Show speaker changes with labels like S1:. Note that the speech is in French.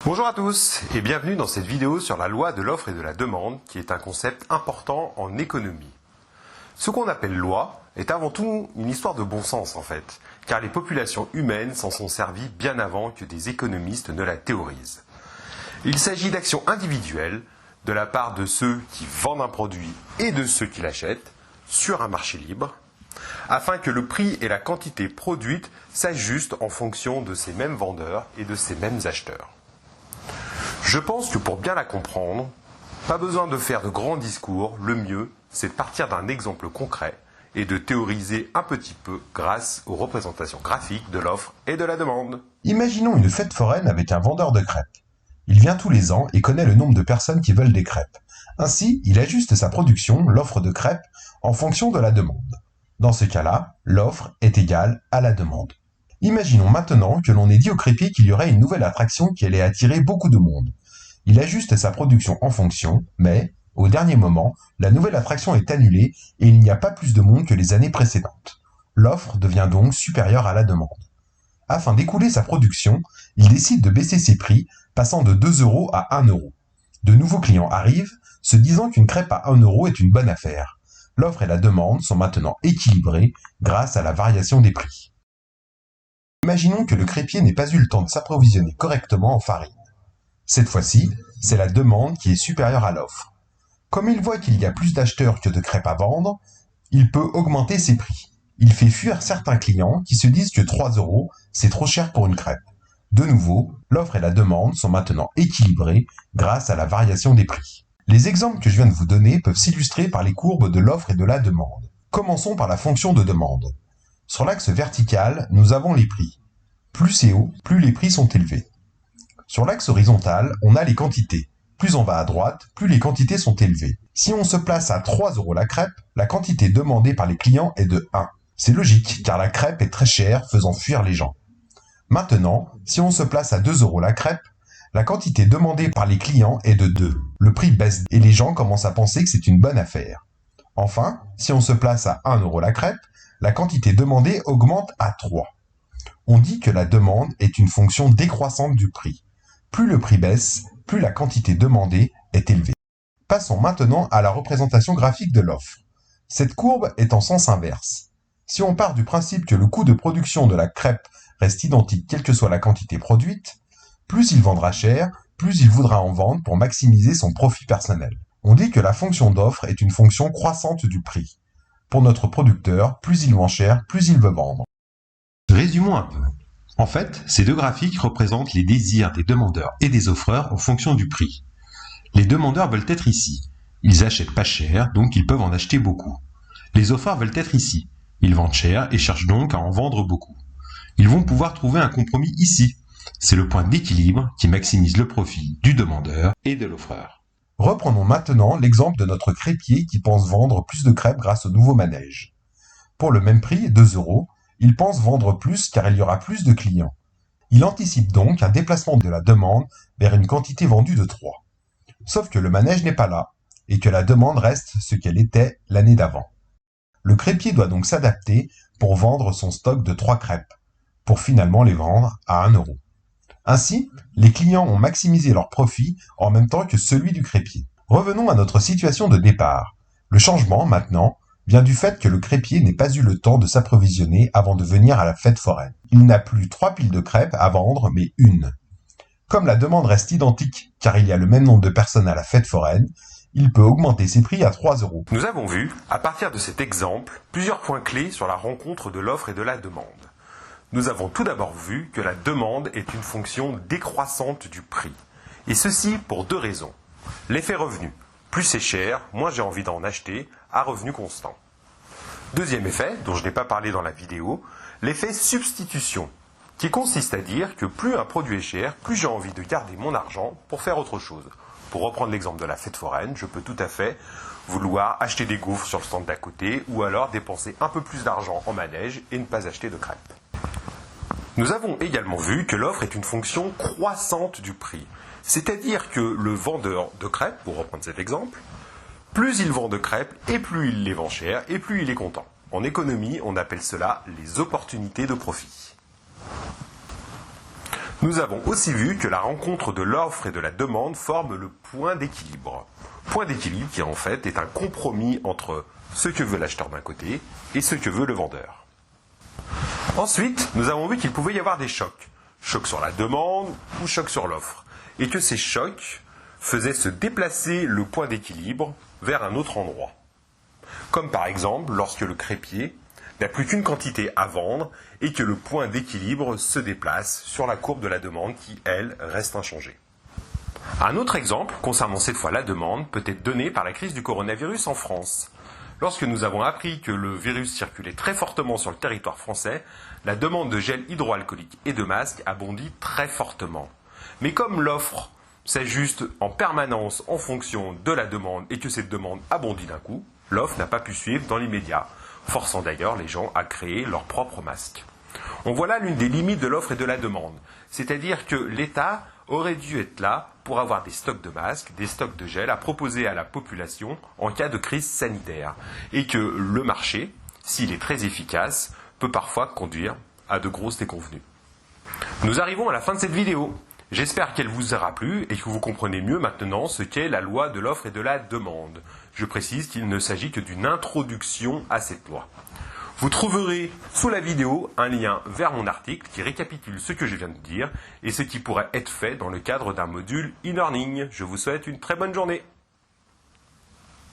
S1: Bonjour à tous et bienvenue dans cette vidéo sur la loi de l'offre et de la demande qui est un concept important en économie. Ce qu'on appelle loi est avant tout une histoire de bon sens en fait, car les populations humaines s'en sont servies bien avant que des économistes ne la théorisent. Il s'agit d'actions individuelles de la part de ceux qui vendent un produit et de ceux qui l'achètent sur un marché libre, afin que le prix et la quantité produite s'ajustent en fonction de ces mêmes vendeurs et de ces mêmes acheteurs. Je pense que pour bien la comprendre, pas besoin de faire de grands discours, le mieux, c'est de partir d'un exemple concret et de théoriser un petit peu grâce aux représentations graphiques de l'offre et de la demande.
S2: Imaginons une fête foraine avec un vendeur de crêpes. Il vient tous les ans et connaît le nombre de personnes qui veulent des crêpes. Ainsi, il ajuste sa production, l'offre de crêpes, en fonction de la demande. Dans ce cas-là, l'offre est égale à la demande. Imaginons maintenant que l'on ait dit au crépier qu'il y aurait une nouvelle attraction qui allait attirer beaucoup de monde. Il ajuste sa production en fonction, mais, au dernier moment, la nouvelle attraction est annulée et il n'y a pas plus de monde que les années précédentes. L'offre devient donc supérieure à la demande. Afin d'écouler sa production, il décide de baisser ses prix, passant de 2 € à 1 €. De nouveaux clients arrivent, se disant qu'une crêpe à 1 € est une bonne affaire. L'offre et la demande sont maintenant équilibrées grâce à la variation des prix. Imaginons que le crépier n'ait pas eu le temps de s'approvisionner correctement en farine. Cette fois-ci, c'est la demande qui est supérieure à l'offre. Comme il voit qu'il y a plus d'acheteurs que de crêpes à vendre, il peut augmenter ses prix. Il fait fuir certains clients qui se disent que 3 € c'est trop cher pour une crêpe. De nouveau, l'offre et la demande sont maintenant équilibrées grâce à la variation des prix. Les exemples que je viens de vous donner peuvent s'illustrer par les courbes de l'offre et de la demande. Commençons par la fonction de demande. Sur l'axe vertical, nous avons les prix. Plus c'est haut, plus les prix sont élevés. Sur l'axe horizontal, on a les quantités. Plus on va à droite, plus les quantités sont élevées. Si on se place à 3 € la crêpe, la quantité demandée par les clients est de 1. C'est logique, car la crêpe est très chère, faisant fuir les gens. Maintenant, si on se place à 2 € la crêpe, la quantité demandée par les clients est de 2. Le prix baisse et les gens commencent à penser que c'est une bonne affaire. Enfin, si on se place à 1 € la crêpe, la quantité demandée augmente à 3. On dit que la demande est une fonction décroissante du prix. Plus le prix baisse, plus la quantité demandée est élevée. Passons maintenant à la représentation graphique de l'offre. Cette courbe est en sens inverse. Si on part du principe que le coût de production de la crêpe reste identique quelle que soit la quantité produite, plus il vendra cher, plus il voudra en vendre pour maximiser son profit personnel. On dit que la fonction d'offre est une fonction croissante du prix. Pour notre producteur, plus il vend cher, plus il veut vendre.
S3: Résumons un peu. En fait, ces deux graphiques représentent les désirs des demandeurs et des offreurs en fonction du prix. Les demandeurs veulent être ici. Ils achètent pas cher, donc ils peuvent en acheter beaucoup. Les offreurs veulent être ici. Ils vendent cher et cherchent donc à en vendre beaucoup. Ils vont pouvoir trouver un compromis ici. C'est le point d'équilibre qui maximise le profit du demandeur et de l'offreur.
S2: Reprenons maintenant l'exemple de notre crépier qui pense vendre plus de crêpes grâce au nouveau manège. Pour le même prix, 2 €, il pense vendre plus car il y aura plus de clients. Il anticipe donc un déplacement de la demande vers une quantité vendue de 3. Sauf que le manège n'est pas là, et que la demande reste ce qu'elle était l'année d'avant. Le crépier doit donc s'adapter pour vendre son stock de 3 crêpes, pour finalement les vendre à 1 €. Ainsi, les clients ont maximisé leur profit en même temps que celui du crépier. Revenons à notre situation de départ. Le changement, maintenant, vient du fait que le crépier n'ait pas eu le temps de s'approvisionner avant de venir à la fête foraine. Il n'a plus 3 piles de crêpes à vendre, mais une. Comme la demande reste identique, car il y a le même nombre de personnes à la fête foraine, il peut augmenter ses prix à 3 €.
S1: Nous avons vu, à partir de cet exemple, plusieurs points clés sur la rencontre de l'offre et de la demande. Nous avons tout d'abord vu que la demande est une fonction décroissante du prix. Et ceci pour deux raisons. L'effet revenu. Plus c'est cher, moins j'ai envie d'en acheter, à revenu constant. Deuxième effet, dont je n'ai pas parlé dans la vidéo, l'effet substitution, qui consiste à dire que plus un produit est cher, plus j'ai envie de garder mon argent pour faire autre chose. Pour reprendre l'exemple de la fête foraine, je peux tout à fait vouloir acheter des gaufres sur le stand d'à côté, ou alors dépenser un peu plus d'argent en manège et ne pas acheter de crêpes. Nous avons également vu que l'offre est une fonction croissante du prix. C'est-à-dire que le vendeur de crêpes, pour reprendre cet exemple, plus il vend de crêpes et plus il les vend cher et plus il est content. En économie, on appelle cela les opportunités de profit. Nous avons aussi vu que la rencontre de l'offre et de la demande forme le point d'équilibre. Point d'équilibre qui en fait est un compromis entre ce que veut l'acheteur d'un côté et ce que veut le vendeur. Ensuite, nous avons vu qu'il pouvait y avoir des chocs. Choc sur la demande ou choc sur l'offre. Et que ces chocs faisaient se déplacer le point d'équilibre vers un autre endroit. Comme par exemple lorsque le crépier n'a plus qu'une quantité à vendre et que le point d'équilibre se déplace sur la courbe de la demande qui, elle, reste inchangée. Un autre exemple, concernant cette fois la demande, peut être donné par la crise du coronavirus en France. Lorsque nous avons appris que le virus circulait très fortement sur le territoire français, la demande de gel hydroalcoolique et de masques a bondi très fortement. Mais comme l'offre s'ajuste en permanence en fonction de la demande et que cette demande a bondi d'un coup, l'offre n'a pas pu suivre dans l'immédiat, forçant d'ailleurs les gens à créer leurs propres masques. On voit là l'une des limites de l'offre et de la demande, c'est-à-dire que l'État aurait dû être là pour avoir des stocks de masques, des stocks de gel à proposer à la population en cas de crise sanitaire, et que le marché, s'il est très efficace, peut parfois conduire à de grosses déconvenues. Nous arrivons à la fin de cette vidéo. J'espère qu'elle vous aura plu et que vous comprenez mieux maintenant ce qu'est la loi de l'offre et de la demande. Je précise qu'il ne s'agit que d'une introduction à cette loi. Vous trouverez sous la vidéo un lien vers mon article qui récapitule ce que je viens de dire et ce qui pourrait être fait dans le cadre d'un module e-learning. Je vous souhaite une très bonne journée.